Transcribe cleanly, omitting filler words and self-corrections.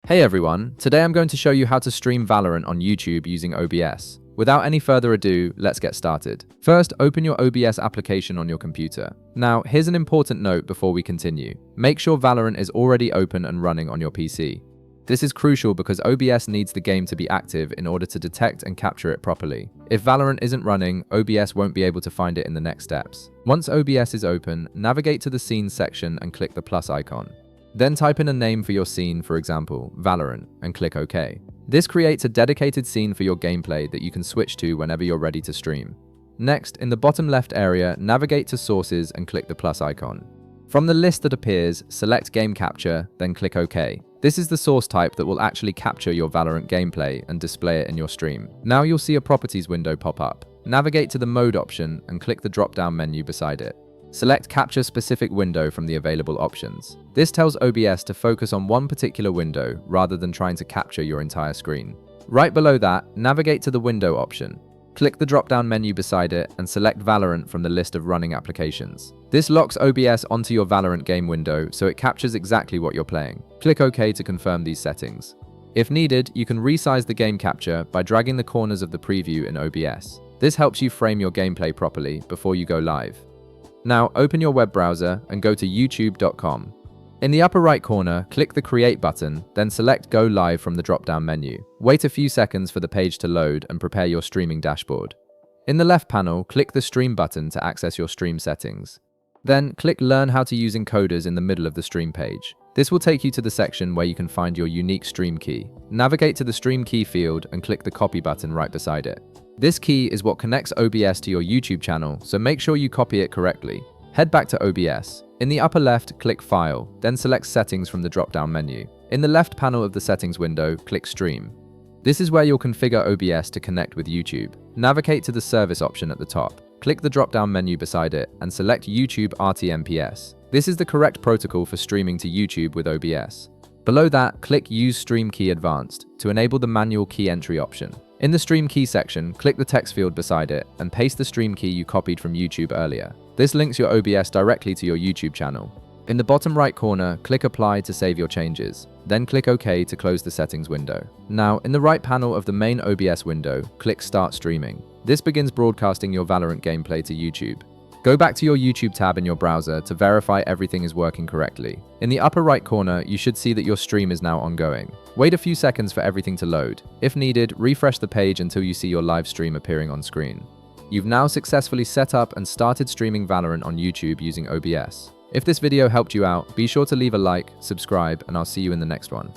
Hey everyone, today I'm going to show you how to stream Valorant on YouTube using OBS. Without any further ado, let's get started. First, open your OBS application on your computer. Now, here's an important note before we continue. Make sure Valorant is already open and running on your PC. This is crucial because OBS needs the game to be active in order to detect and capture it properly. If Valorant isn't running, OBS won't be able to find it in the next steps. Once OBS is open, navigate to the Scenes section and click the plus icon. Then type in a name for your scene, for example, Valorant, and click OK. This creates a dedicated scene for your gameplay that you can switch to whenever you're ready to stream. Next, in the bottom left area, navigate to Sources and click the plus icon. From the list that appears, select Game Capture, then click OK. This is the source type that will actually capture your Valorant gameplay and display it in your stream. Now you'll see a Properties window pop up. Navigate to the Mode option and click the drop-down menu beside it. Select Capture Specific Window from the available options. This tells OBS to focus on one particular window rather than trying to capture your entire screen. Right below that, navigate to the Window option. Click the drop-down menu beside it and select Valorant from the list of running applications. This locks OBS onto your Valorant game window so it captures exactly what you're playing. Click OK to confirm these settings. If needed, you can resize the game capture by dragging the corners of the preview in OBS. This helps you frame your gameplay properly before you go live. Now, open your web browser and go to youtube.com. In the upper right corner, click the Create button, then select Go Live from the drop-down menu. Wait a few seconds for the page to load and prepare your streaming dashboard. In the left panel, click the Stream button to access your stream settings. Then, click Learn how to use encoders in the middle of the stream page. This will take you to the section where you can find your unique stream key. Navigate to the Stream Key field and click the Copy button right beside it. This key is what connects OBS to your YouTube channel, so make sure you copy it correctly. Head back to OBS. In the upper left, click File, then select Settings from the drop-down menu. In the left panel of the Settings window, click Stream. This is where you'll configure OBS to connect with YouTube. Navigate to the Service option at the top. Click the drop-down menu beside it and select YouTube RTMPS. This is the correct protocol for streaming to YouTube with OBS. Below that, click Use Stream Key Advanced to enable the manual key entry option. In the Stream Key section, click the text field beside it and paste the stream key you copied from YouTube earlier. This links your OBS directly to your YouTube channel. In the bottom right corner, click Apply to save your changes. Then click OK to close the settings window. Now, in the right panel of the main OBS window, click Start Streaming. This begins broadcasting your Valorant gameplay to YouTube. Go back to your YouTube tab in your browser to verify everything is working correctly. In the upper right corner, you should see that your stream is now ongoing. Wait a few seconds for everything to load. If needed, refresh the page until you see your live stream appearing on screen. You've now successfully set up and started streaming Valorant on YouTube using OBS. If this video helped you out, be sure to leave a like, subscribe, and I'll see you in the next one.